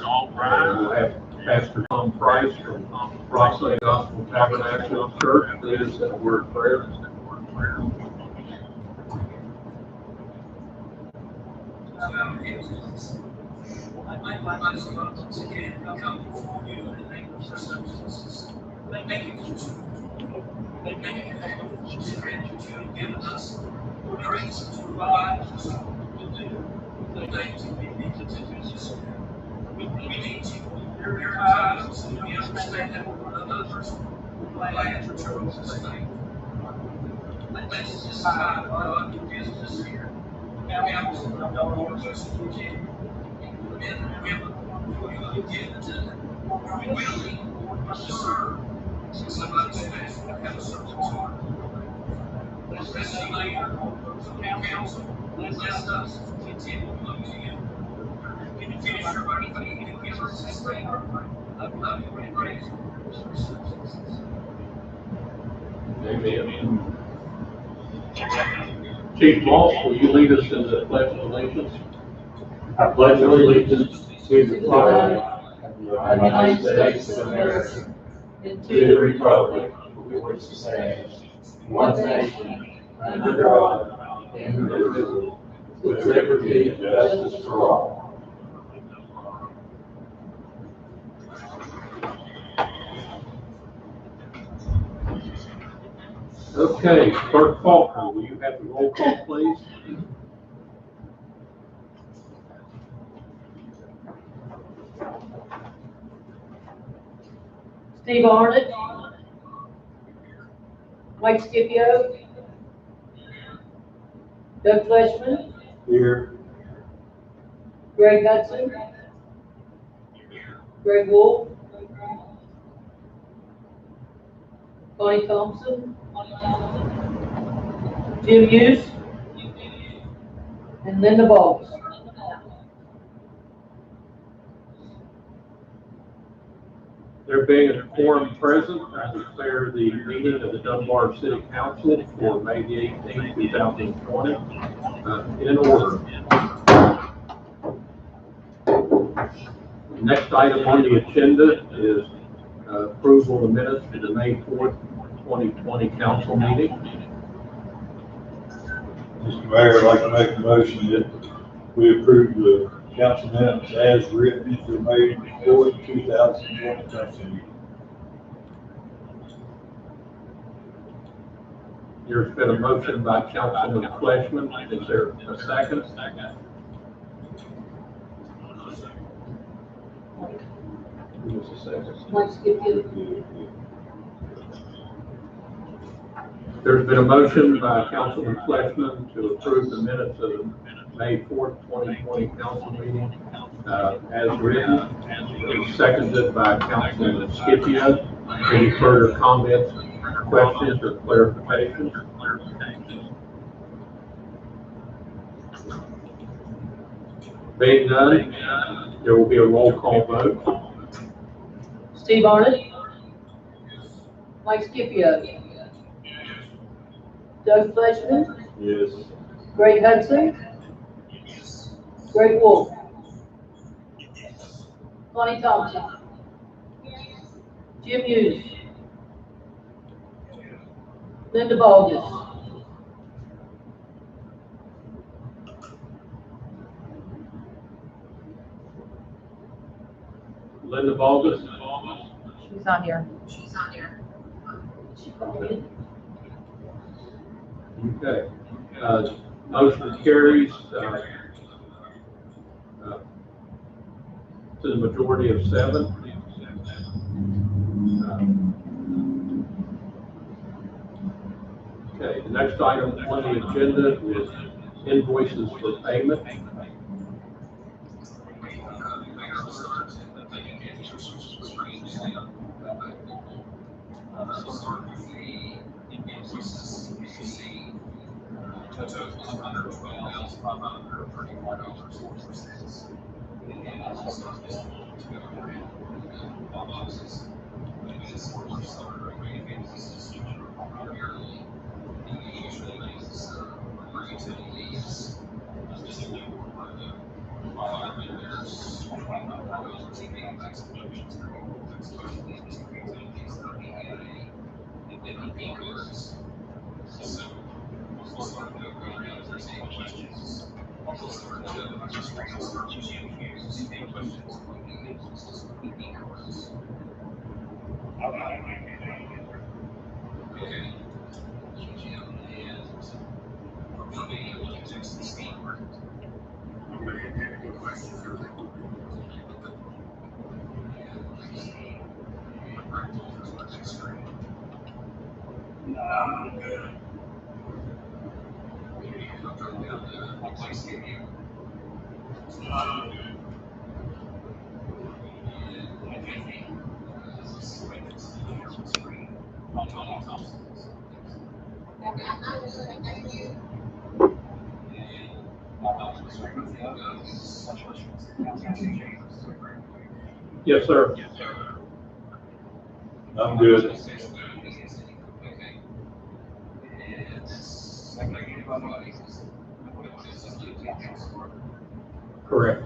We'll have Pastor Tom Price from Rockland Gospel Tabernacle Church lead us in a word of prayer. Thank you for giving us grace to provide to do the things that we need to do. We need to purify us so we understand that we're others who at your church this thing. Let's decide God who gives us here. Counsel of the Lord as we can. And we have given to them. Are we willing to serve somebody special that has a certain heart? Let's see later. Counsel, bless us to continue to look to you. Can you finish your writing? Can you give us this thing? I love you and praise you. Amen. Chief Moss, will you lead us in the Pledge of Allegiance? I pledge allegiance to the flag of the United States of America and to the republic for which it stands, one nation, under God, indivisible, with liberty and justice for all. Okay, Clerk Faulkner, will you have the roll call, please? Steve Arnott, Mike Scipio, Doug Fleshman, Here. Greg Hudson, Greg Wolf, Bonnie Thompson, Jim Hughes, and Linda Boggs. There being a quorum present, I declare the meeting of the Dunbar City Council for May the 18th, 2020 in order. The next item on the agenda is approval of minutes for the May 4th, 2020 council meeting. Mr. Mayor, I'd like to make a motion that we approve the council minutes as written for May 4th, 2020 council meeting. There's been a motion by Councilman Fleshman. Is there a second? Who was the second? Mike Scipio. There's been a motion by Councilman Fleshman to approve the minutes of the May 4th, 2020 council meeting as written. It's seconded by Councilman Scipio. Any further comments, questions, or clarifications? Being none, there will be a roll call vote. Steve Arnott, Mike Scipio, Doug Fleshman, Yes. Greg Hudson, Greg Wolf, Bonnie Thompson, Jim Hughes, Linda Boggs. Linda Boggs. She's not here. Okay. Motion carries to the majority of 7. Okay, the next item on the agenda is invoices for payment. Yes, sir. I'm good. Correct.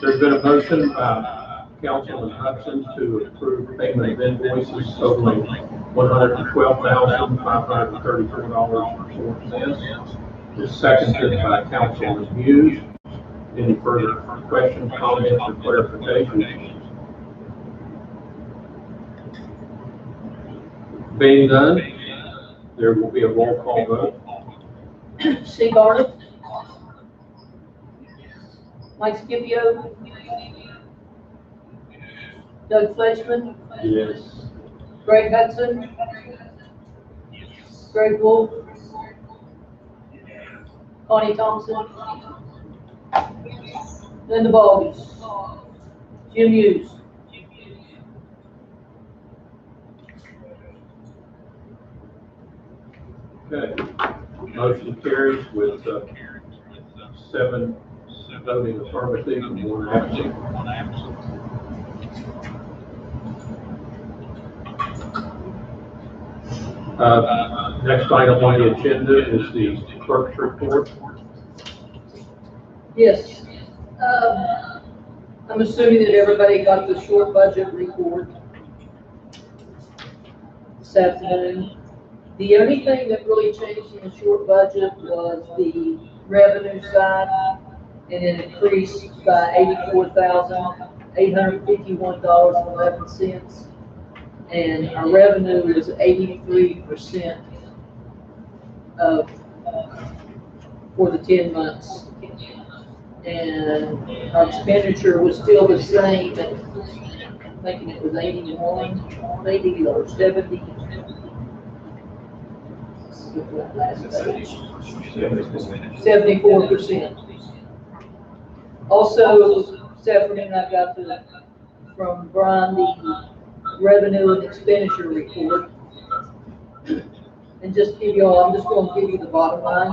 There's been a motion by Councilman Hudson to approve payment of invoices totaling $112,534.04. It's seconded by Councilman Hughes. Any further questions, comments, or clarifications? Being done, there will be a roll call vote. Steve Arnott. Mike Scipio. Doug Fletchman. Yes. Greg Hudson. Greg Wolf. Connie Thompson. Linda Baldus. Jim Hughes. Okay. Motion carries with 7 voting affirmative and 1 absent. Next item on the agenda is the clerk's report. Yes. I'm assuming that everybody got the short budget report this afternoon. The only thing that really changed in the short budget was the revenue side, and it increased by $84,851.11. And our revenue is 83% of for the 10 months. And our expenditure was still the same, but I'm thinking it was 81, maybe, or 70. Last page. 74%. Also, Stephanie and I got from Brian the revenue and expenditure report. And just give you all, I'm just going to give you the bottom line.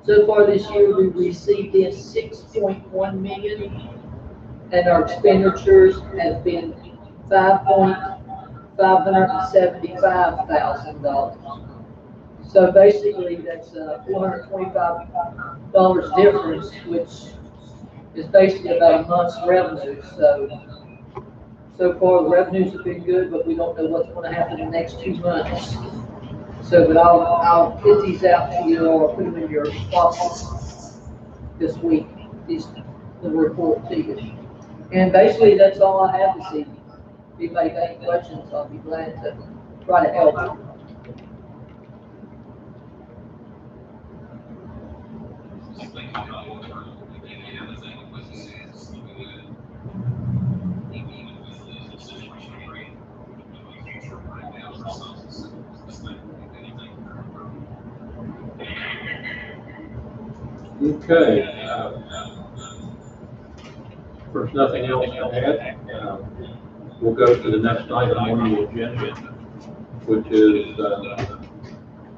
So far this year, we received in $6.1 million, and our expenditures have been $5,575,000. So basically, that's $425 difference, which is basically about a month's revenue. So far, the revenues have been good, but we don't know what's going to happen in the next 2 months. So, but I'll get these out to you, or put them in your boxes this week, the report to you. And basically, that's all I have this evening. If anybody got any questions, I'll be glad to try to help. Okay, if there's nothing else to add, we'll go to the next item on the agenda, which is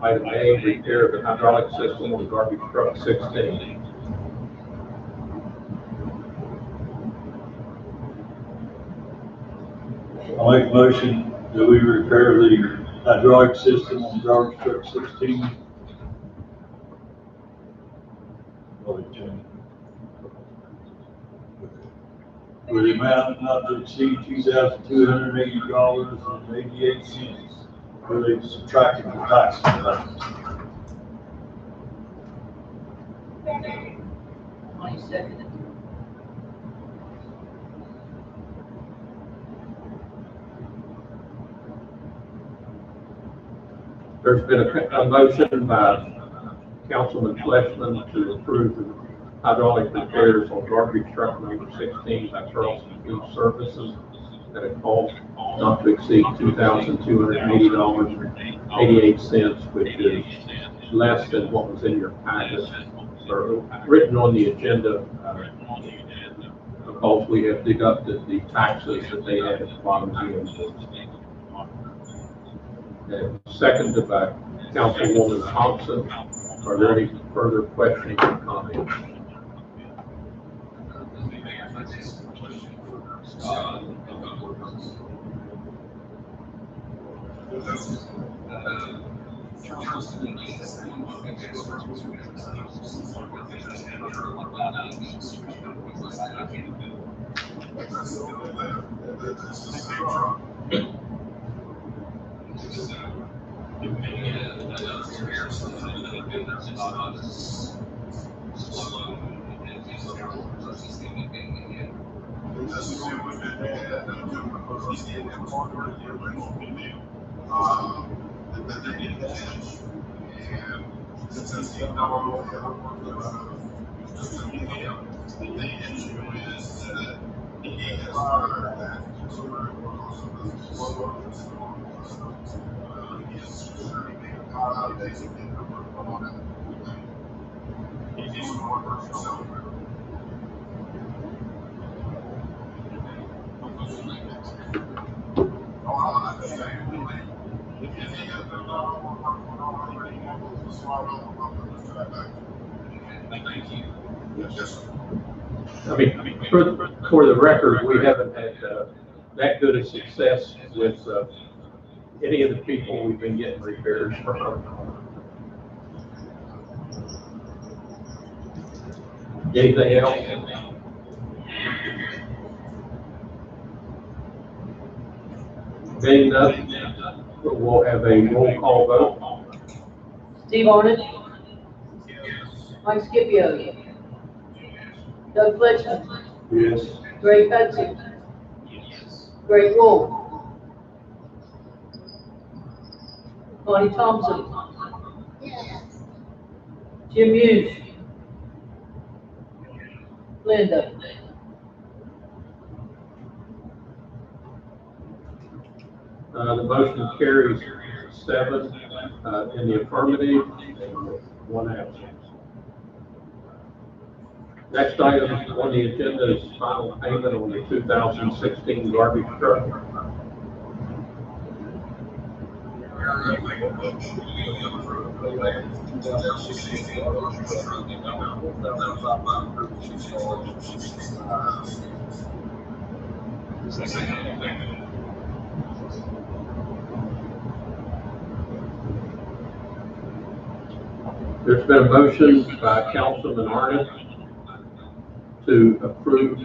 item A, repair of the hydraulic system on garbage truck 16. I'll make a motion that we repair the hydraulic system on garbage truck 16. With the amount not to exceed $2,280.88. Really subtracting the tax. 22nd. There's been a motion by Councilman Fleshman to approve the hydraulic repairs on garbage truck number 16 by Charleston Food Services at a cost not to exceed $2,280.88, which is less than what was in your packet or written on the agenda, because we have deducted the taxes that they had at the bottom of the invoice. And seconded by Councilwoman Thompson. Are there any further questions or comments? I mean, for the record, we haven't had that good a success with any of the people we've been getting repairs from. Anything else? Being nothing, we'll have a roll call vote. Steve Arnott. Mike Scipio. Doug Fletcher. Yes. Greg Hudson. Greg Wolf. Bonnie Thompson. Jim Hughes. Linda. The motion carries 7 in the affirmative and 1 absent. Next item on the agenda is final payment on the 2016 garbage truck. There's been a motion by Councilman Arnott to approve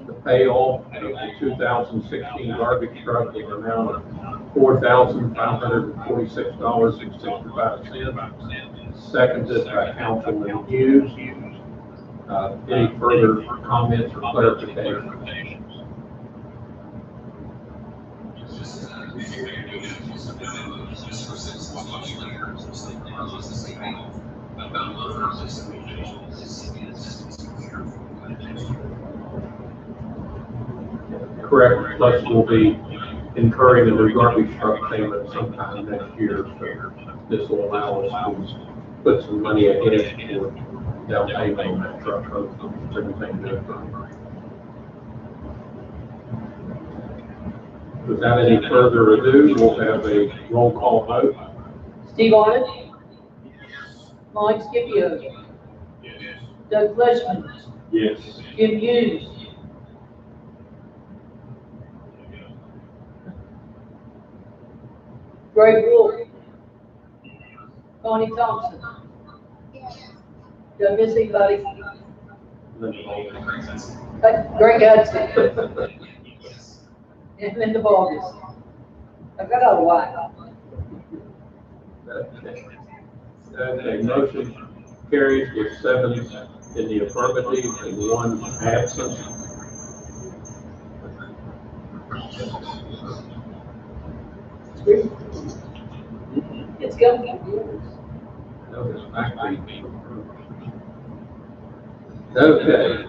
the payoff of the 2016 garbage truck in the amount of $4,546.65. Seconded by Councilman Hughes. Any further comments or clarifications? Correct, plus we'll be incurring a new garbage truck payment sometime next year, so this will allow us to put some money ahead for down payment on that truck, so everything good. Without any further ado, we'll have a roll call vote. Steve Arnott? Mike Scipio? Doug Fleshman? Yes. Jim Hughes? Greg Wolf? Connie Thompson? Did I miss anybody? Greg Hudson? And Linda Vargas? I've got all white. Okay, motion carries with 7 in the affirmative and 1 absent. It's going. Okay,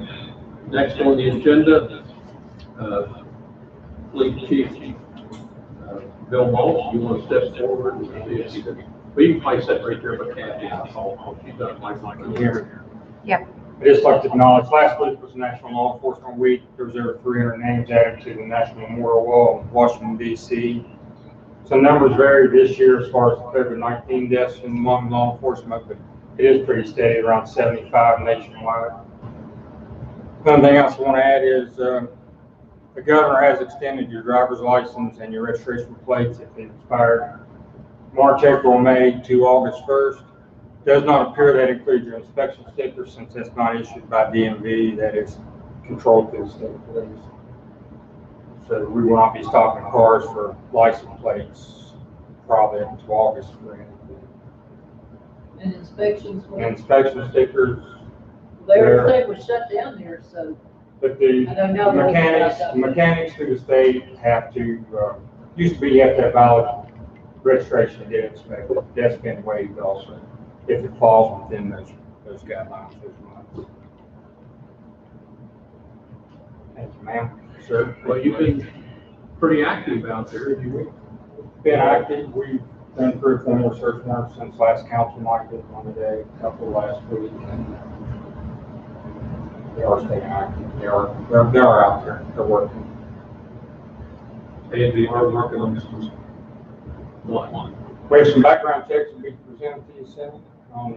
next on the agenda, Fleet Chief Bill Maltz, you want to step forward and see if you can, well, you can probably sit right there, but Kathy, she's got microphone here. Yep. I'd just like to acknowledge, last week was National Law Enforcement Week. There was over 300 names added to the National Memorial Wall in Washington, D.C. Some numbers vary this year as far as the COVID-19 deaths among law enforcement, but it is pretty steady, around 75 nationwide. One thing else I want to add is the governor has extended your driver's license and your registration plates if they expired March, April, May to August 1st. Does not appear that includes your inspection sticker since that's not issued by DMV, that is controlled through the state police. So we will not be stopping cars for license plates probably up until August for anything. And inspections, And inspection stickers, everything was shut down there, so. but the I don't know. mechanics through the state have to, used to be you have to have valid registration to get inspected. That's been waived also, if it falls within those guidelines, those months. Thank you, ma'am. Sir? Well, you've been pretty active out there, have you? Been active. We've done 3 or 4 more search warrants since last council night, did one today, a couple last week. And they are staying active. They are out there. They're working. And we are working on this one. We have some background checks to be presented to you soon on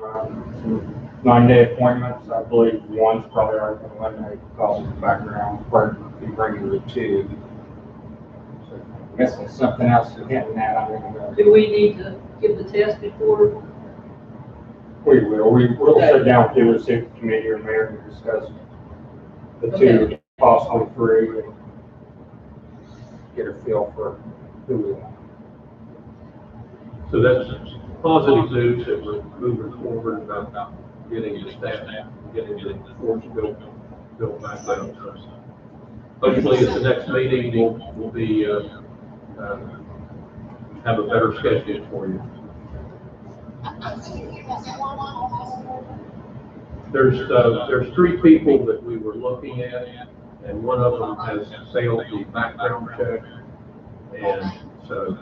some 9-day appointments. I believe one's probably already been eliminated because of the background. We're be bringing the 2. So, unless there's something else to hit that, I'm going to go. Do we need to give the test before? We will. We'll sit down with you as a committee or mayor and discuss the 2, possibly 3, and get a feel for who we want. So that's positive news that we're moving forward about getting the staff, getting the force built back up. So hopefully at the next meeting, we'll be, have a better schedule for you. There's 3 people that we were looking at, and one of them has failed the background check, and so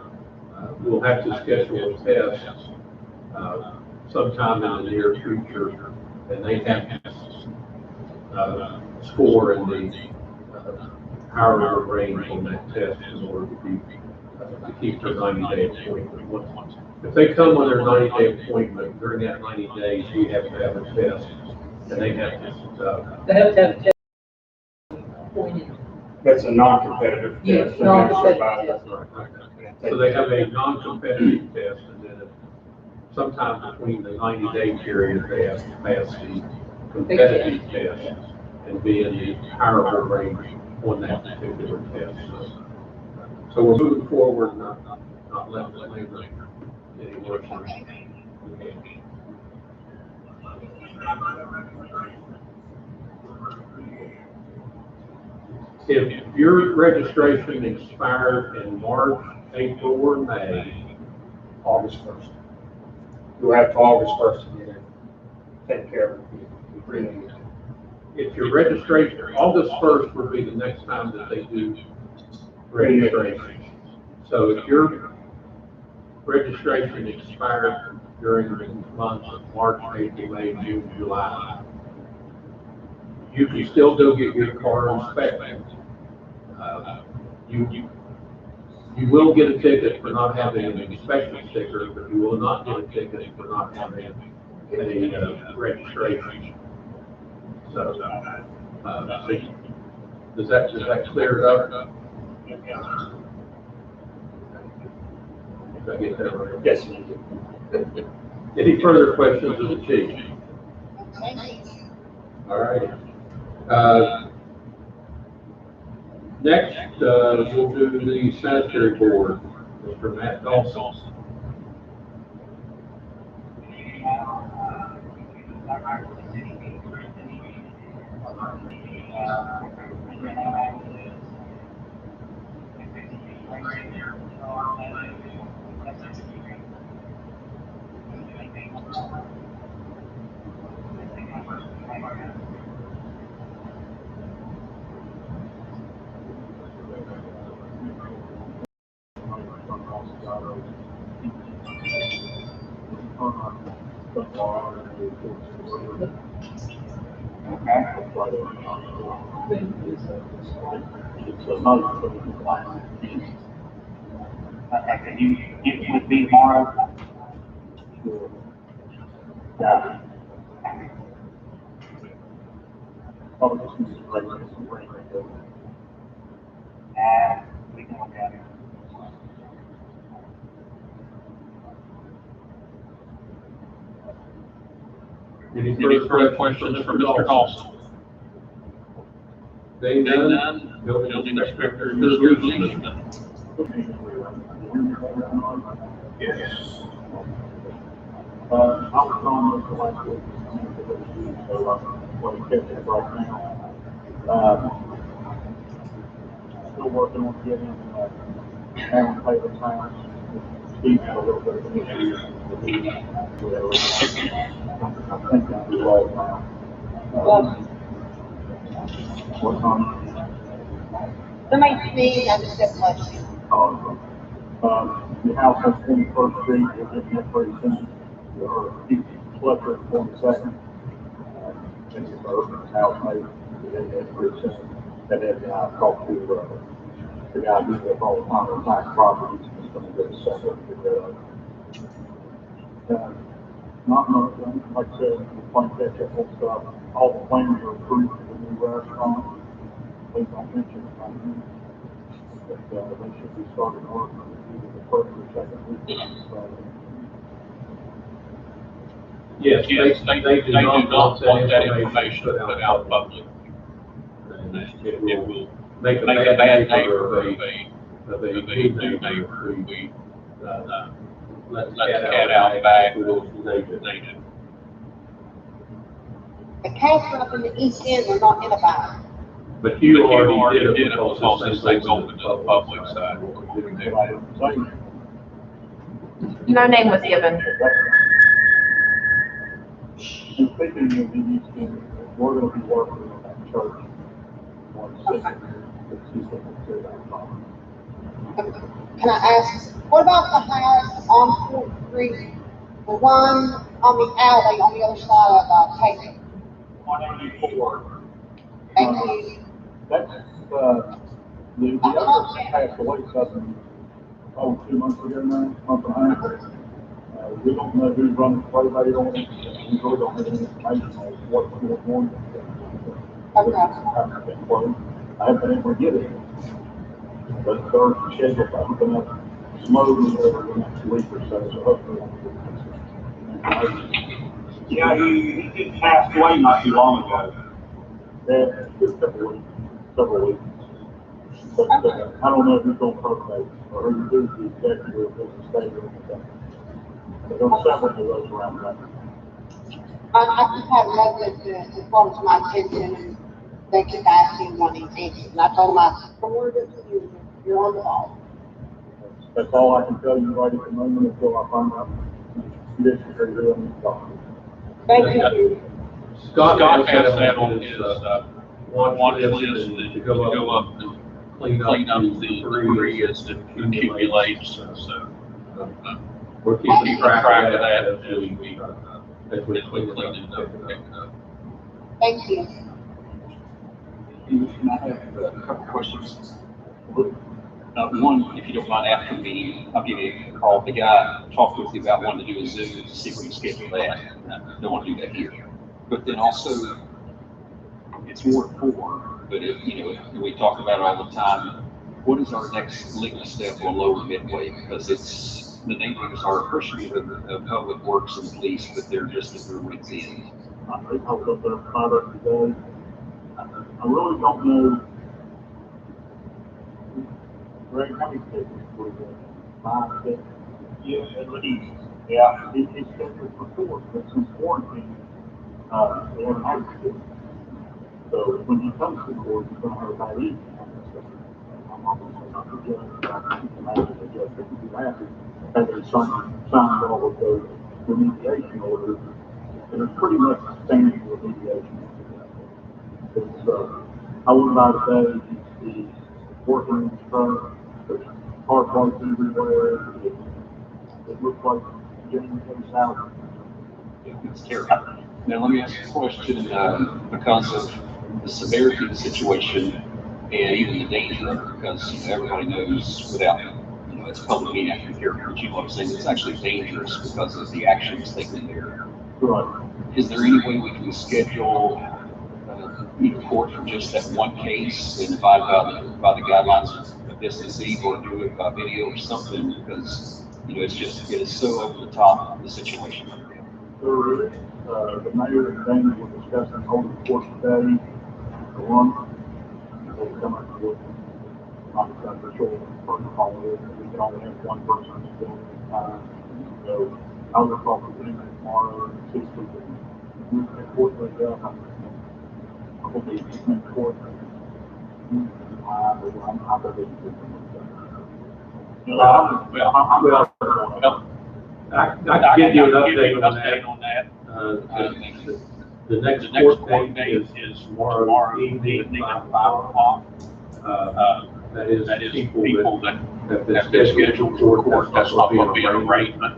we'll have to schedule a test sometime in the near future, and they have to score in the higher range on that test in order to keep their 90-day appointment. If they come on their 90-day appointment, during that 90 days, we have to have a test, and they have to. They have to have a test appointed. That's a non-competitive Yes, test. non-competitive test. So they have a non-competitive test, and then sometime between the 90-day period, they have to pass the competitive test and be in the higher range on that particular test. So we're moving forward, not letting it linger any worse. If your registration expired in March, April, or May, August 1st. You'll have to August 1st to get it taken care of. if your registration, August 1st would be the next time that they do registration. So if your registration expired during the months of March, April, May, June, July, You can still go get your car inspected. You will get a ticket for not having an inspection sticker, but you will not get a ticket for not having a registration. So, does that clear it up? Did I get that right? Yes. Any further questions of the chief? All right. Next, we'll do the sanitary board, Mr. Matt Dawson. Okay, you would be tomorrow? Yeah. We can look at it. Any further questions for Mr. Dawson? They none, building inspector, Mr. Livingston. Yes. I was on this last week, so I'm going to catch it right now. Still working on getting, Aaron Taylor's house. Steve had a little bit of an issue. I think that's resolved now. What time? Somebody speak, I just have a question. The house on 21st Street is in that very soon. Or Fletcher at 22nd. It's an urban house, maybe. That's pretty soon. And then I talked to the guy who does all the time on tax properties. He's going to go to separate. Not much, like I said, we're playing catch up on stuff. All the plans are approved for the new restaurant. Please don't mention it on here. But they should be starting work either the first or second week. Yes, they do not want that information put out public. It will make a bad neighbor of a good neighbor if we let the cat out of the bag. The council up in the east end are not in a bind. But you already did it because this thing's open to the public side. No name was given. And speaking of the east end, we're going to be working on that church. Can I ask, what about the house on Fort Street, the one on the alley on the other side of Taylor? 184. Thank you. That's, the other passed away something, 2 months ago now, month and a half. We don't know who's running the probate on it. We really don't have any information on what's going on. I haven't been able to get it. But they're scheduled to open up slowly over the next week or so, so hopefully I'll get information. Yeah, he passed away not too long ago. Yeah, just several weeks. But I don't know who's on probate or who's the executive of the state or anything. There's several of those around that. I just had a resident that brought it to my attention and they keep asking one of these answers. And I told them, you're on the ball. That's all I can tell you right at the moment until I find out. This is very good on the call. Thank you. Scott has that on his watch list to go up and clean up the debris as it accumulates. So we're keeping track of that as we clean it up. Thank you. And I have a couple questions. One, if you don't mind, after me, I'll give you a call. The guy talked with you about wanting to do a Zoom to see if we can schedule that. I don't want to do that here. But then also, it's Ward 4, but we talk about it all the time. What is our next legal step on Lower Midway? Because the neighbors are appreciative of Public Works and police, but they're just at their wits' end. I looked up their product today. I really don't know. Greg, how many tickets were there? 5, 6? Yeah, at least. Yeah, it's scheduled for 4, but since quarantine, they haven't had tickets. So when he comes to court, he's gonna have a bad evening. I'm almost not the judge, but I can imagine the judge would be happy that they signed all of those remediation orders. And it's pretty much standard remediation. It's, I went by today, he's working in his truck, there's car parts everywhere, it looks like James K. South. It's terrible. Now, let me ask you a question, because of the severity of the situation and even the danger of it, because everybody knows without, it's public meeting after here, but you know what I'm saying, it's actually dangerous because of the actions taken there. Right. Is there any way we can schedule court for just that one case and abide by the guidelines of SSE, or do it by video or something? Because it is so over the top, the situation. There is, the mayor and Dana were discussing holding court today. The one, they'll come up with, not for sure, protocol is that we can only have one person still at a time. So I will talk with them tomorrow and see if we can move the court up. I will be in court. I believe I can give you an update on that. The next court date is tomorrow evening at 5 o'clock. That is people that have been scheduled for court. That's not going to be an arrangement.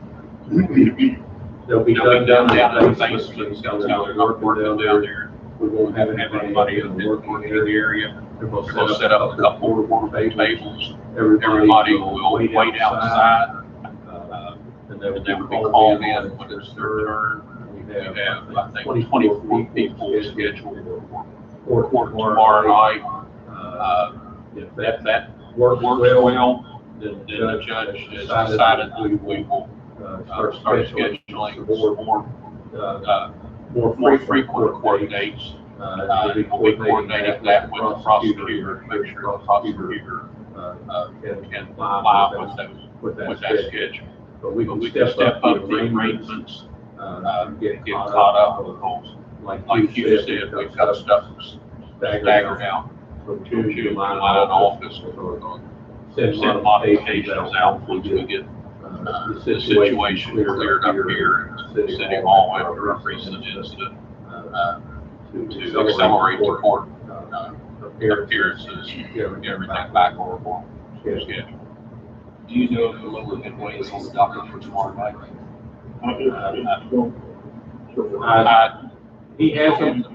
They'll be done down there. Things are not working down there. We won't have anybody working in the area. They're going to set up a couple of tables. Everybody will wait outside. And then will be called in when it's their turn. We have, I think, 24 people scheduled for court tomorrow night. If that works well, then the judge has decided we will start scheduling more frequent court dates. We'll be coordinating that with the prosecutor to make sure the prosecutor can comply with that schedule. But we can step up the arrangements, get caught up with those. Like you said, we've got stuff staggered out from to line office. Send modifications out once we get the situation cleared up here in City Hall after a recent incident to accelerate the court appearances, get everything back on schedule. Do you know if the Lower Midway is on the docket for tomorrow night? He hasn't.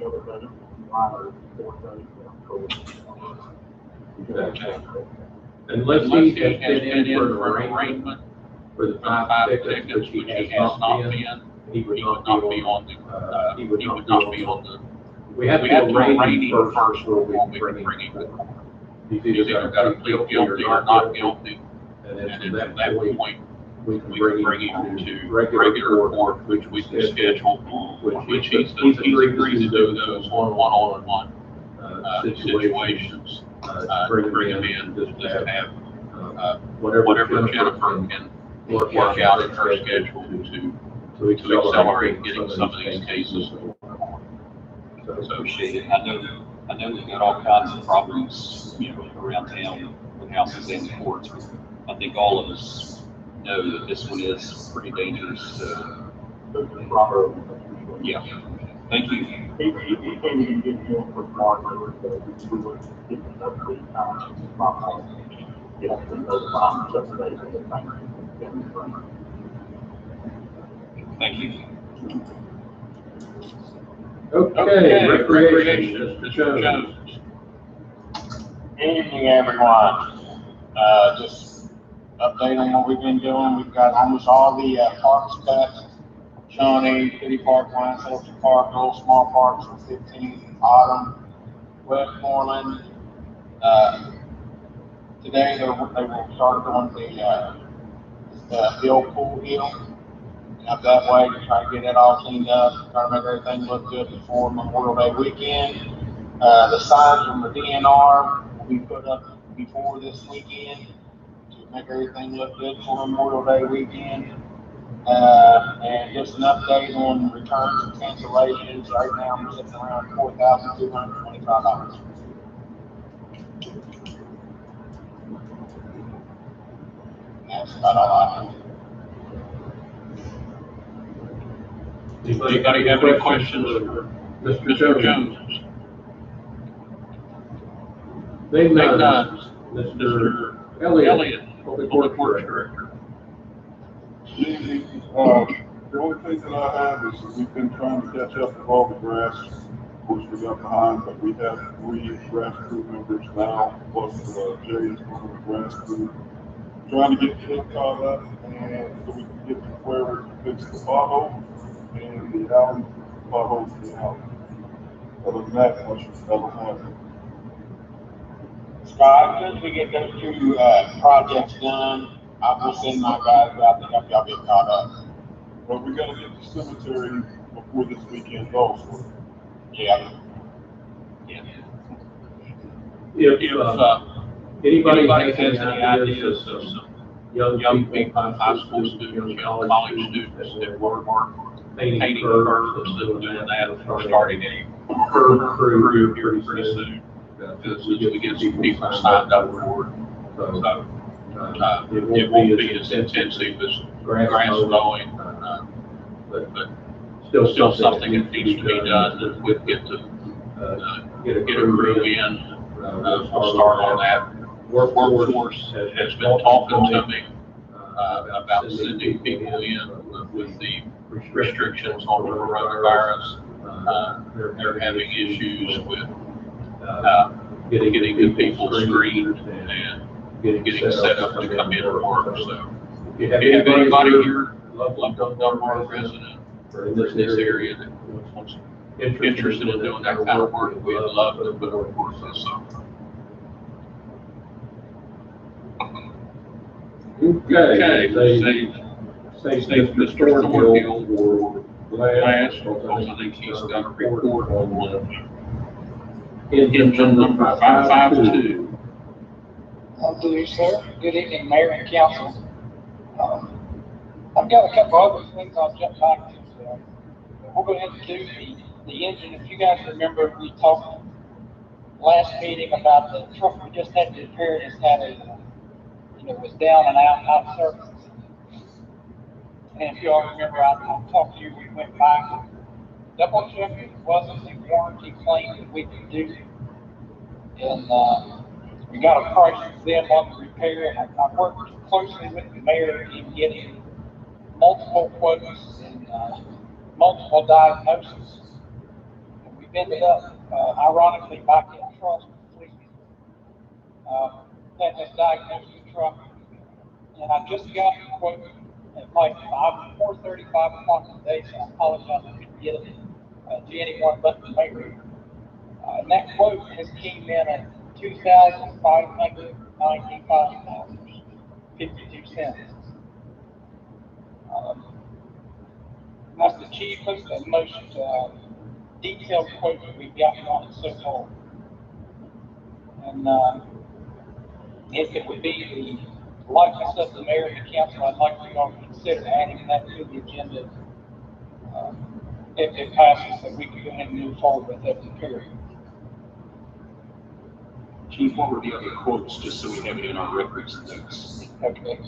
Unless he has been in for an arrangement for the 5 tickets, which he has not been, he would not be on the. We have to arrange first before we bring him to court. He's either got to plead guilty or not guilty. And then at that point, we can bring him to regular court, which we can schedule, which he's agreed to do those one-on-one situations. Bring him in, just have whatever Jennifer can work out in her schedule to accelerate getting some of these cases associated. I know we've got all kinds of problems, around town with houses and courts. I think all of us know that this one is pretty dangerous. Yeah. Thank you. He can't even get him for March, we would get the update time. Yeah, those 7 days of the time. Thank you. Okay, recreation, Mr. Jones. Evening, everyone. Just update on what we've been doing. We've got almost all the parks cut. Shawnee, City Park, Lion Selection Park, little small parks for 15, Autumn, Westmoreland. Today they will start doing the old pool hill. Up that way to try to get it all cleaned up, try to make everything look good before Memorial Day weekend. The signs from the DNR will be put up before this weekend to make everything look good for Memorial Day weekend. And just an update on returns and cancellations. Right now, I'm sitting around $4,225. That's about all I have. Anybody have any questions for Mr. Jones? Name Name none. none. Mr. Elliott, Elliott, Public Works Director. The only thing that I have is that we've been trying to catch up with all the grass. Of course, we got behind, but we have 3 grass crew members now, plus Jay is one of the grass crew. Trying to get him caught up, and so we can get to where we can fix the pothole and the alley potholes in the alley. Other than that, much has never happened. Scott, as soon as we get those 2 projects done, I will send my guys out to help y'all get caught up. But we gotta get the cemetery before this weekend also. Yeah. If anybody Anybody has has any ideas of some young people, high school students, young college students that were painting curbs and doing that, or starting a curb crew here pretty soon. Because we get some people signed up for it. So, it won't be as intensive as grass mowing, but still something that needs to be done, that we get to get a crew in. We'll start on that. Workforce has been talking to me about sending people in with the restrictions on the coronavirus. They're having issues with getting the people screened and getting set up to come in and work. So if you have anybody here, like a Dunbar resident or in this area that wants interested in doing that kind of work, we'd love to put a report this summer. Okay, say Mr. Thornhill for Last, because I think he's got a report on engine number 552. Good, sir. Good evening, Mayor and Council. I've got a couple other things I'll jump back to. We'll go ahead and do the engine. If you guys remember, we talked last meeting about the truck we just had to repair. It's had a, was down and out of service. And if you all remember, I talked to you, we went back, double checked it wasn't a warranty claim that we could do. And we got a price from them on the repair, and I worked closely with the mayor in getting multiple quotes and multiple diagnoses. And we've ended up, ironically, back in trust completely. That has diagnosed the truck. And I just got a quote at like 4:35 o'clock today, so I apologize I couldn't get it to anyone but the mayor. And that quote has came in at $2,595.52. That's the cheapest and most detailed quote that we've gotten on it so far. And if it would be the likeness of the mayor and the council, I'd like for you all to consider adding that to the agenda. If it passes, that we can go ahead and move forward with that repair. Chief, what were the other quotes, just so we have it in our records and notes? Okay.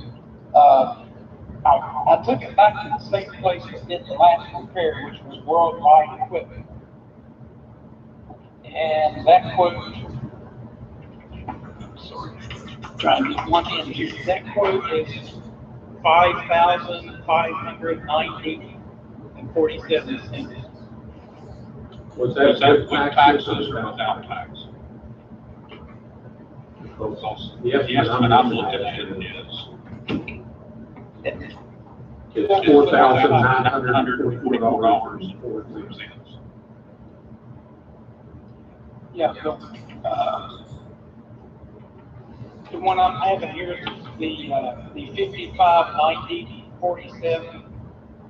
I took it back to the same place that did the last repair, which was Worldwide Equipment. And that quote, trying to get one in here, that quote is $5,590.47. Was that with taxes or without tax? The estimate I'm looking at is $4,944.04. Yeah, so, the one I'm having here is the 559047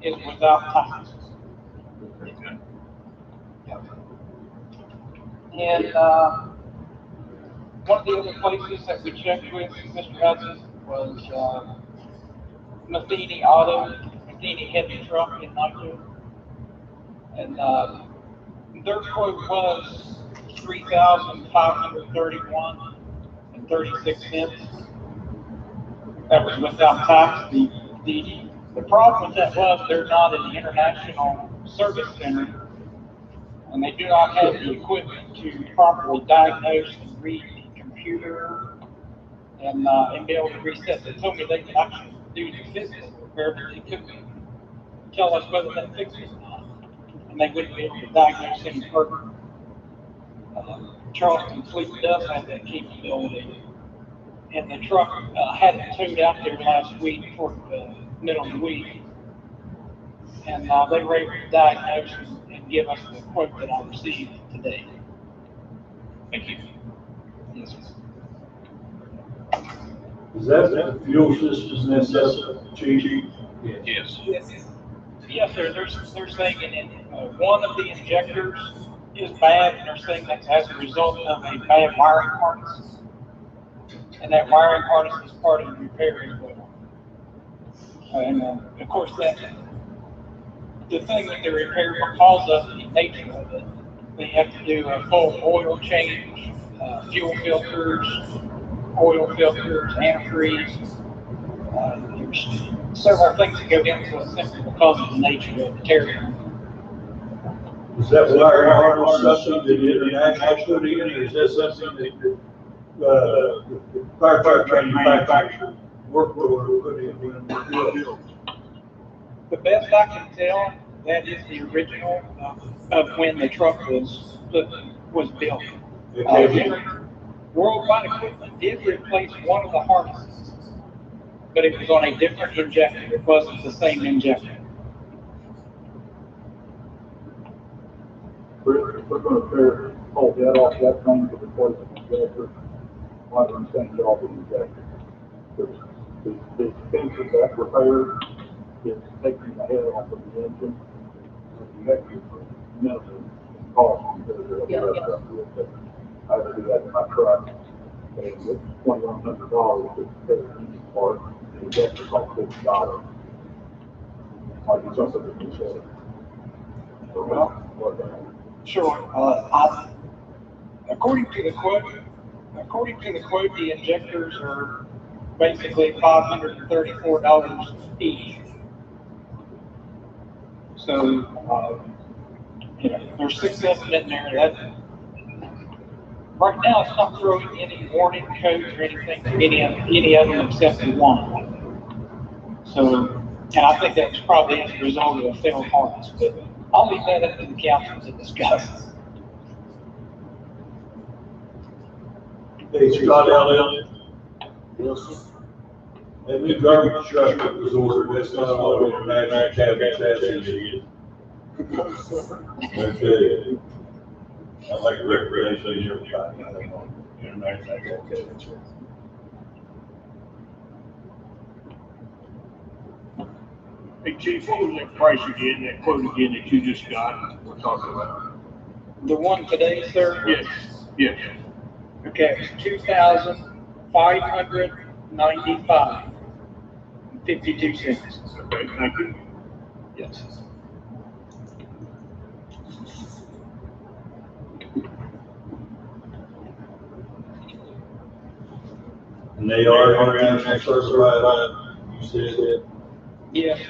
is without tax. And, one of the other places that we checked with Mr. Hudson was, Matheny Auto, Matheny Heavy Truck in Nigel. And, their quote was $3,531.36. That was without tax. The problem with that was they're not an international service center, and they do not have the equipment to properly diagnose and read the computer and be able to reset. They told me they could actually do the physical repair, but they couldn't tell us whether that fixed it or not, and they wouldn't be able to diagnose any further. Charleston Fleet does have that capability, and the truck had it towed out there last week for the middle of the week, and they were able to diagnose and give us the quote that I received today. Thank you. Yes, sir. Is that the fuel system necessary? Yes. Yes, sir. They're saying in one of the injectors is bad, and they're saying that's as a result of a bad wiring harness. And that wiring harness is part of the repair as well. And of course, the thing with the repair, because of the nature of it, they have to do a full oil change, fuel filters, antifreeze. There's several things that go into it simply because of the nature of the tear. Is that wiring harness something that international put in, or is that something that fire truck manufacturers work order put in when they're built? The best I can tell, that is the original of when the truck was built. Worldwide Equipment did replace one of the harnesses, but it was on a different injector. It wasn't the same injector. We're gonna hold that off that thing to replace the injector. Why I'm saying get off the injector. The expense of that repair is taking the head off of the engine. The extra minimal cost because of the rest of it. I had to do that in my truck. And it's $2,100 to pay the engine part. The injector cost $50. Might be something to consider. Sure. According to the quote, the injectors are basically $534 each. So, there's 6 of them in there. Right now, it's not throwing any warning codes or anything to any of them except the one. So, and I think that's probably as a result of a failed harness, but I'll leave that up to the council to discuss. Hey, Scott Allen. That new garbage truck that was ordered, that's not all international cabin chassis. Okay. I like a recommendation every time. International cabin chassis. Hey, Chief, what was that price again, that quote again that you just got, we're talking about? The one today, sir? Yes. Okay, it's $2,595.52. Okay, thank you. Yes. And they are international certified, you said? Yes.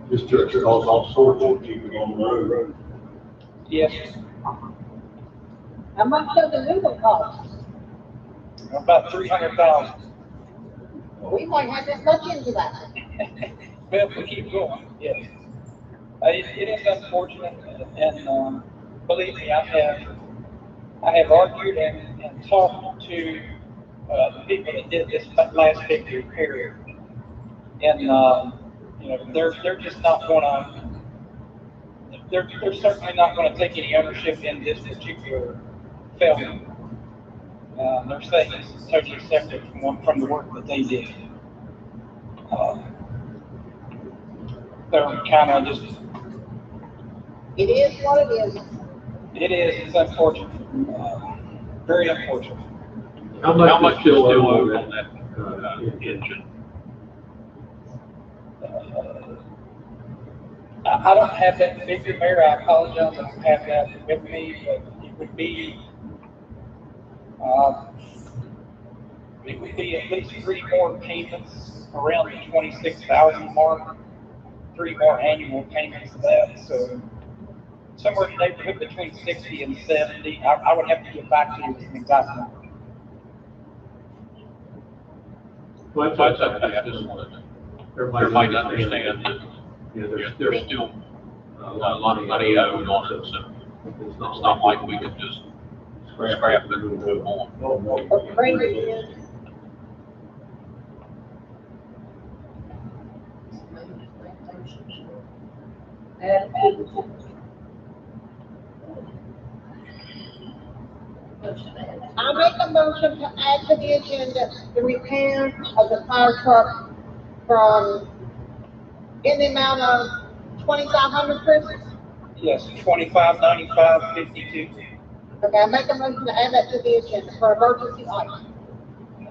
This church calls all sorts of people on the road. Yes. How much does the new one cost? About $300,000. We might have this much into that. Well, if we keep going, yes. It is unfortunate, and believe me, I have argued and talked to, the people that did this last big repair. And, you know, they're just not gonna, they're certainly not gonna take any ownership in this particular failure. They're saying it's totally separate from the work that they did. They're kind of just. It is what it is. It is, it's unfortunate, very unfortunate. How much is still owed on that engine? I don't have that figure, Mayor, I apologize, I don't have that with me, but it would be at least 3 more payments around the 26,000 mark, 3 more annual payments of that, so somewhere in the neighborhood between 60 and 70. I would have to get back to you with an exact number. Well, that's I just wanted everybody to understand that, you know, there's still a lot of money owed on it, so it's not like we could just scrap it and move on. I make a motion to add to the agenda the repair of the fire truck from, in the amount of 2,500, Chris? Yes, 2595.52. Okay, I make a motion to add that to the agenda for emergency items.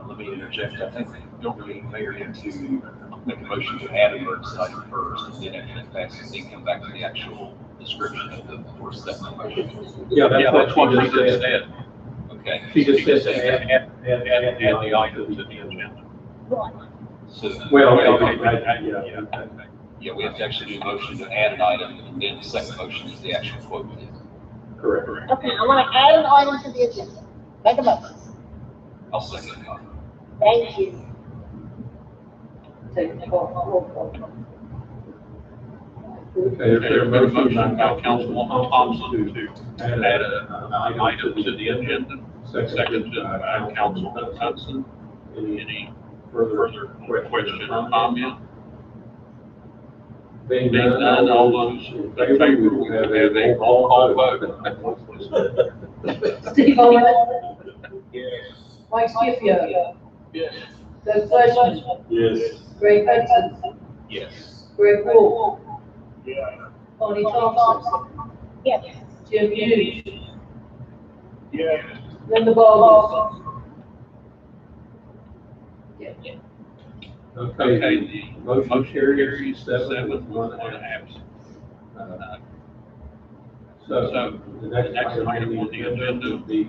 Let me interject. I think don't really mayor him to make a motion to add emergency item first, and then after that passes, then come back to the actual description of the first step motion. Yeah, that's what she just said. Okay. She just said to add the item to the agenda. Right. So, Well, yeah, we have to actually do a motion to add an item, and then the second motion is the actual quote. Correct. Okay, I want to add an item to the agenda. Make a motion. I'll second it. Thank you. Take the roll call. Okay, there's a motion by Councilwoman Thompson to add an item to the agenda, seconded by Councilman Hudson. Any further question or comment? Being none, all those in favor, we will have a roll call vote. Steve Owen. Yes. Mike Scipio. Yes. Doug Fleshman. Yes. Greg Hudson. Yes. Greg Wolf. Yeah. Bonnie Thompson. Yes. Jim Hughes. Yes. Linda Baldwin. Okay, the motion carries 7 with 1 absent. So the next item on the agenda would be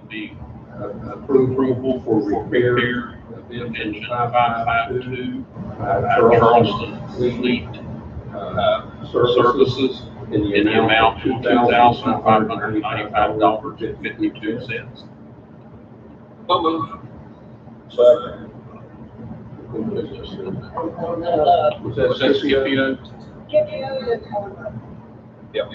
approval for repair of engine 5552 Charleston Fleet Services in the amount of $2,595.52. So moved. Second. Was that Scipio? Yep.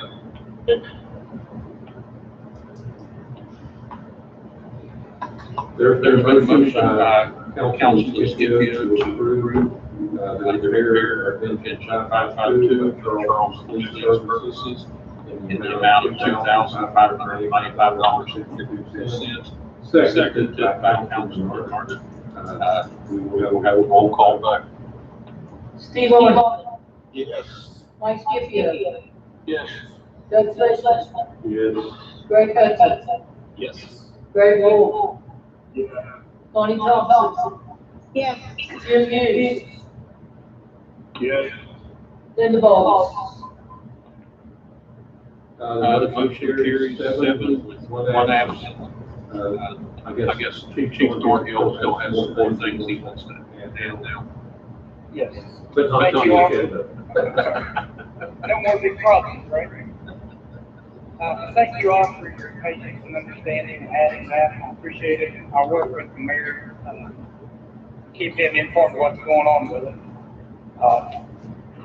There's a motion by Councilman Scipio to approve the repair of engine 5552 Charles Fleet Services in the amount of $2,595.52. Seconded by Councilman Martin. We will have a roll call vote. Steve Owen. Yes. Mike Scipio. Yes. Doug Fleshman. Yes. Greg Hudson. Yes. Greg Wolf. Yeah. Bonnie Thompson. Yes. Jim Hughes. Yes. Linda Baldwin. The motion carries 7 with 1 absent. I guess Chief Thornhill still has some more things he wants to add now. Yes. But not on the agenda. No more big problems, right? Thank you all for your patience and understanding and adding that. I appreciate it. I'll work with the mayor, keep him informed of what's going on with it.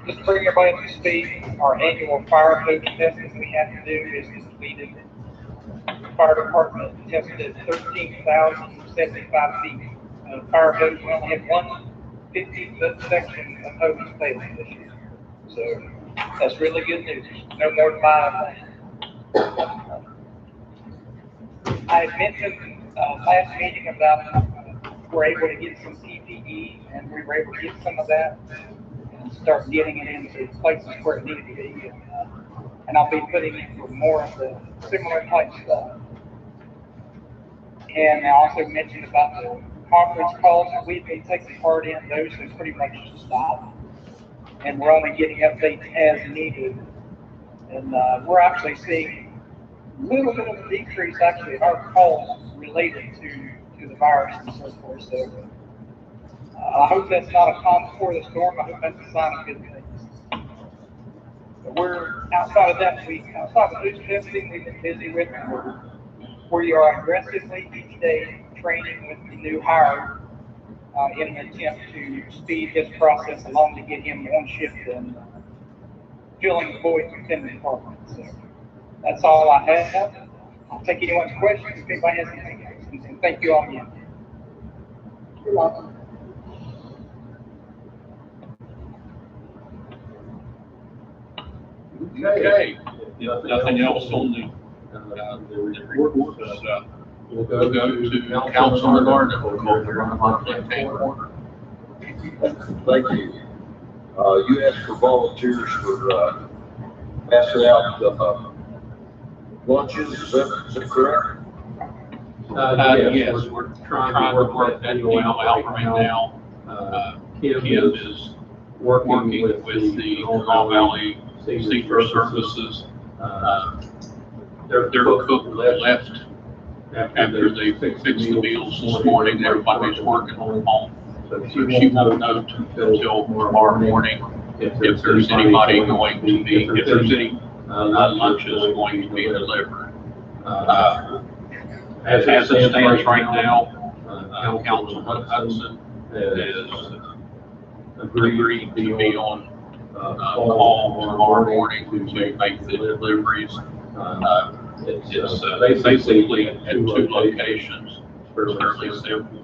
Just to bring everybody up to speed, our annual fire code test that we have to do is completed. the fire department tested 13,075 feet of fire hose. We only had one 50-foot section of hose failing this year. So that's really good news. No more than 5. I had mentioned last meeting about we're able to get some PPE, and we were able to get some of that and start getting it into places where it needed to be. And I'll be putting in for more of the similar type stuff. And I also mentioned about the conference calls that we've been taking part in. Those have pretty much stopped. And we're only getting updates as needed. And we're actually seeing a little bit of a decrease actually in our calls related to the virus and so forth. So I hope that's not a calm before the storm. I hope that's a sign of good things. But we're outside of that, outside of loose testing, we've been busy with. We are aggressively each day training with the new hire in an attempt to speed his process along to get him on shift and filling the void within the department. So that's all I have. I'll take anyone's questions if anybody has anything else. And thank you all again. You're welcome. Okay, nothing else on the report, we'll go to Councilman Gardner for the campaign order. Thank you. You asked for volunteers for passing out lunches, is that correct? Yes, we're trying to work that deal out right now. Kim is working with the Raw Valley Senior Services. Their cook left after they fixed the meals this morning. Everybody's working from home. So she won't know until tomorrow morning if there's anybody going to be, if there's any lunches going to be delivered. As it stands right now, Councilman Hudson has agreed to be on call tomorrow morning to make the deliveries. It's basically at 2 locations. Fairly simple.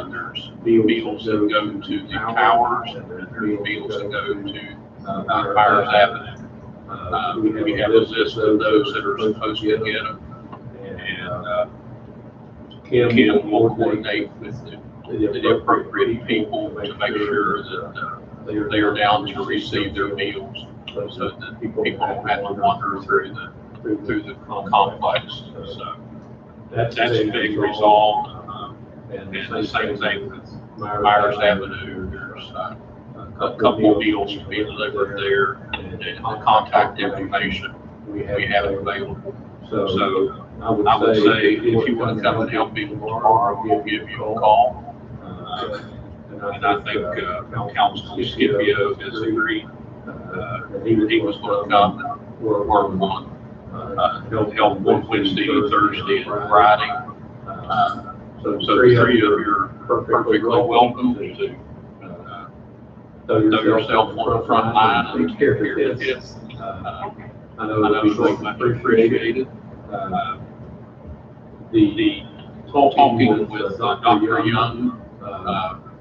There's meals that go to the towers, and there's meals that go to Myers Avenue. We have a list of those that are supposed to get them. And Kim will coordinate with the appropriate people to make sure that they are down to receive their meals, so that people don't have to wander through the complex. So that's a big resolve. And the same thing with Myers Avenue. There's a couple of meals to be delivered there, and the contact information we have available. So I would say if you want to come and help me tomorrow, we'll give you a call. And I think Councilman Scipio has agreed. He was going to come and work on help on Wednesday, Thursday, and Friday. So three of you are perfectly welcome to throw yourself on the front line and take care of this. I know that we both much appreciated the talking with Dr. Young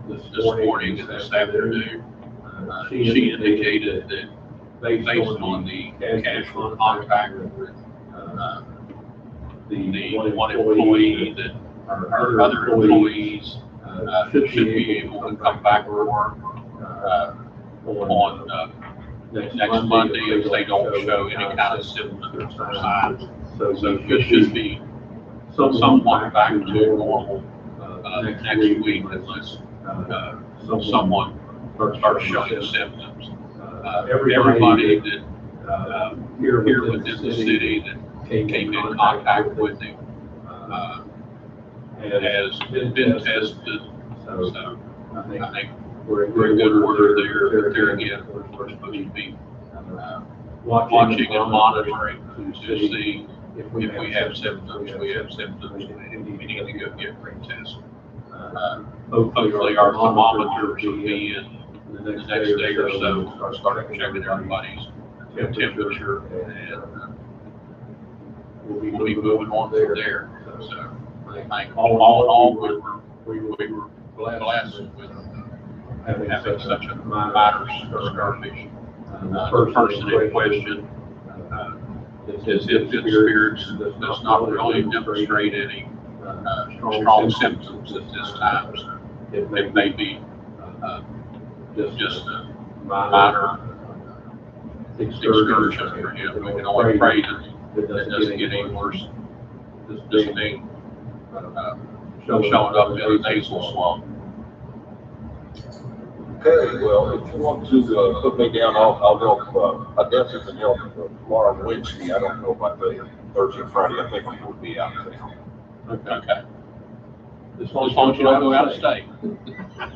this morning and this afternoon. She indicated that based on the casual contact with the one employee, that our other employees should be able to come back to work on next Monday if they don't show any kind of symptoms or signs. So it should be somewhat back to normal next week unless someone starts showing symptoms. Everybody that here within the city that came in contact with him has been tested. So I think we're in good order there. There again, we're supposed to be watching and monitoring to see if we have symptoms. We need to go get retested. Hopefully our thermometers will be in the next day or so, start checking everybody's temperature, and we'll be moving on from there. So I think all in all, we were blessed with having such a minor skirmish. The person in question, his spirits does not really demonstrate any strong symptoms at this time. So it may be just a minor excursion for him. We can only pray that it doesn't get any worse. This thing showing up in a nasal swab. Okay, well, if you want to put me down, I'll help. I definitely can help tomorrow and Wednesday. I don't know about the Thursday and Friday. I think I'm going to be out of town. Okay. As long as you don't go out of state.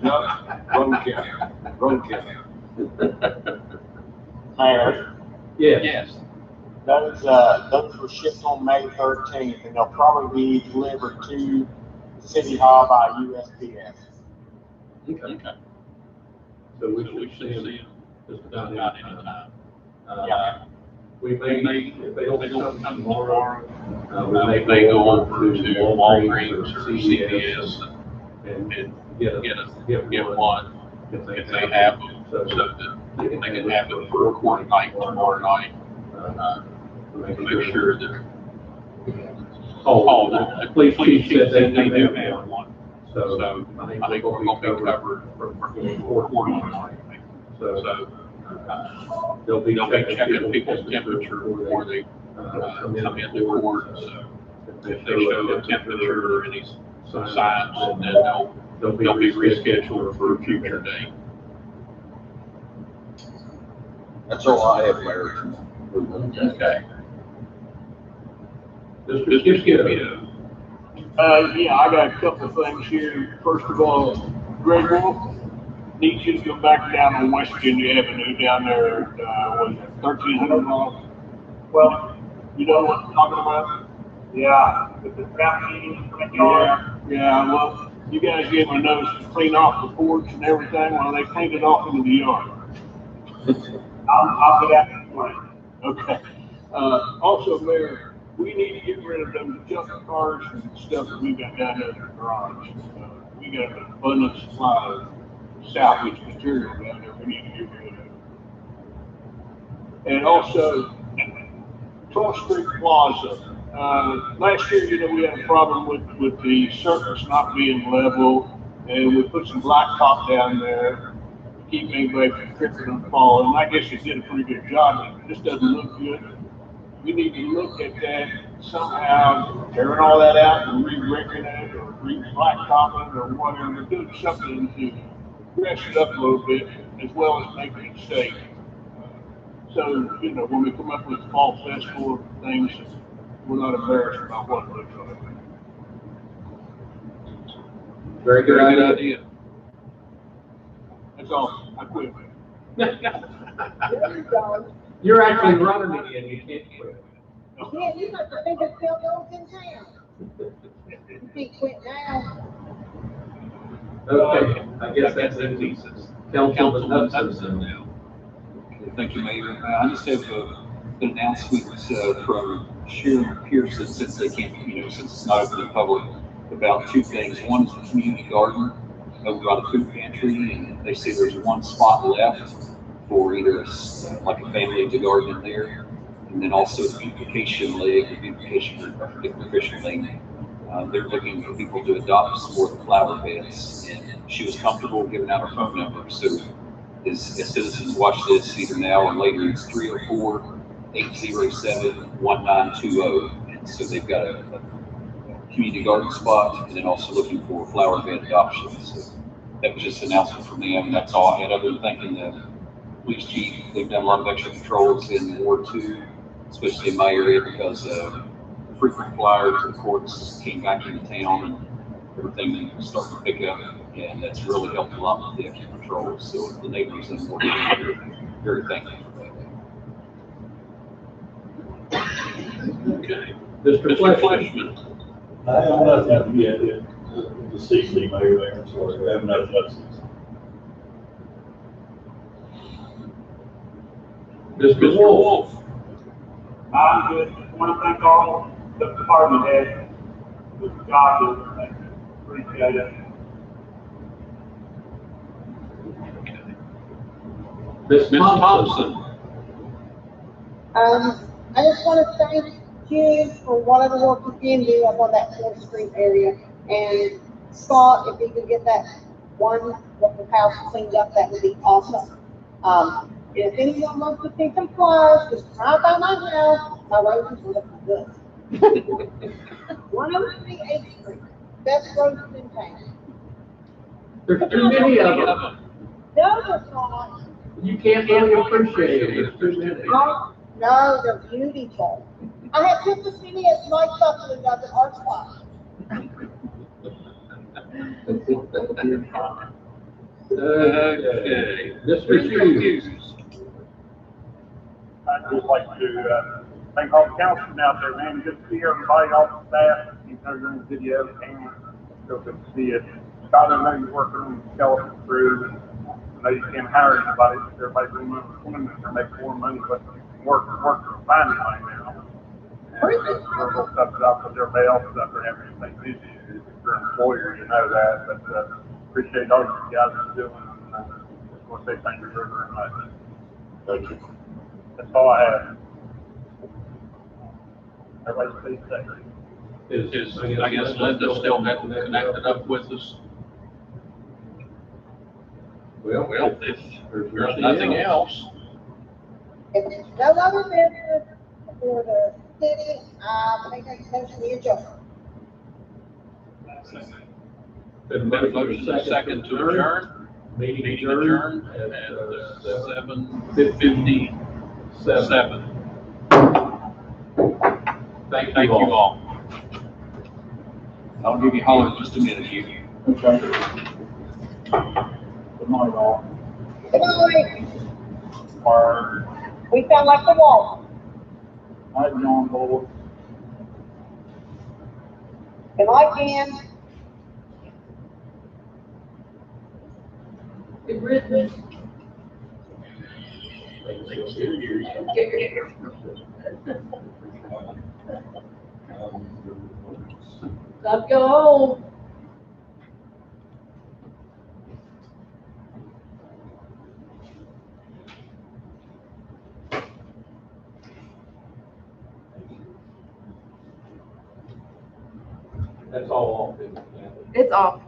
No, Rowan County. Mayor, Yes. those were shipped on May 13th, and they'll probably be delivered to City Hall by USPS. Okay. So we should see them just about any time. Yeah. We may, if they don't come tomorrow, We may go over to Walgreens or CVS and get one if they have them, so that they can have it for a quarter night tomorrow night. Make sure that, the police chief said they do have one. So I think we're going to be covered for quarter night. So they'll be checking people's temperature before they come into court. So if they show a temperature or any signs, then they'll be rescheduled for a future date. That's all I have, Mayor. Okay. Just give me Yeah, I got a couple of things here. First of all, Greg Wolf needs you to go back down on West Virginia Avenue down there, was it 1300 North? Well, you know what I'm talking about? Yeah, with the traffic. Yeah, well, you guys gave me a notice to clean off the porch and everything. Well, they cleaned it off into the yard. I'll get after the plan. Okay. Also, Mayor, we need to get rid of them junk cars and stuff that we got down there in the garage. We got an abundant supply of salvage material down there we need to get rid of. And also, 12th Street Plaza. Last year, we had a problem with the surface not being level, and we put some blacktop down there to keep anybody from tripping and falling. And I guess it did a pretty good job. It just doesn't look good. We need to look at that somehow, tearing all that out and re-rigging it or re-blacktopping or whatever, doing something to dress it up a little bit as well as making it safe. So, when we come up with fall festival things, we're not embarrassed about what it looks like. Very good idea. That's all. I quit. You're actually running again, you can't quit. Yeah, you got the biggest billboards in town. You can't quit now. Okay, I guess that's it. Councilman Hudson now. Thank you, Mayor. I just have an announcement from Sharon Pearson, since they can't, since it's not open to the public, about two things. One is the community garden over by the food pantry, and they say there's one spot left for either like a family to garden in there, and then also the beautification leg, they're looking for people to adopt for the flower beds, and she was comfortable giving out her phone number. So as citizens watch this either now or later, it's 304-807-1920. And so they've got a community garden spot, and then also looking for flower bed adoptions. So that was just an announcement from them. That's all I had, other than thanking the police chief. They've done a lot of extra patrols in Ward 2, especially in my area, because frequent flyers and courts came back into town and everything started to pick up, and that's really helped a lot with the extra patrols. So the neighbors in Ward 2 are very thankful for that. Okay. Mr. Fleischman. I have nothing yet. The CC, Mayor, I'm sorry, I have nothing. Mr. Wolf. I'm good. I want to thank all the department head, the job, I appreciate it. Ms. Ms. Thompson. Thompson. I just want to thank you for whatever work you can do up on that 4th Street area. And Scott, if you could get that one local house cleaned up, that would be awesome. If anyone wants to see some flyers, just drive by my house. My roses are looking good. 103 8th Street, best roses in town. There's too many of them. No, there's not. You can't really appreciate it. There's too many. No, they're beautiful. I have just as many as Mike Buckley does at Art Spot. Okay. Mr. Hughes. I'd just like to, thank all the councilmen out there, man. Good to see everybody, all the staff, you know, during the video, and so good to see it. Scott, I know you're working on the skeleton crew, and I know you can't hire anybody, everybody's women are making more money, but work for finding money now. And we're going to stuff it up with everybody else out there having anything to do. If you're an employer, you know that, but appreciate all you guys are doing. And just want to say thank you very, very much. Thank you. That's all I have. Everybody stay safe. I guess Linda still hasn't connected up with us. Well, If there's nothing else. If there's no other business for the city, I think I can motion the adjournment. Been Been motion second to adjourn. Meeting Meeting adjourned adjourned at at 7:57. 7:57. Thank Thank you you all. all. I'll give you a holler in just a minute, Hugh. Okay. Good morning, all. Good morning. Or, We sound like the wall. I'm on board. Good night, Ken. Good riddance. Time to go home. That's all. It's off.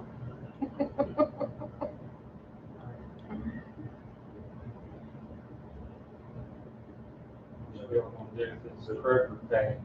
It's a perfect day.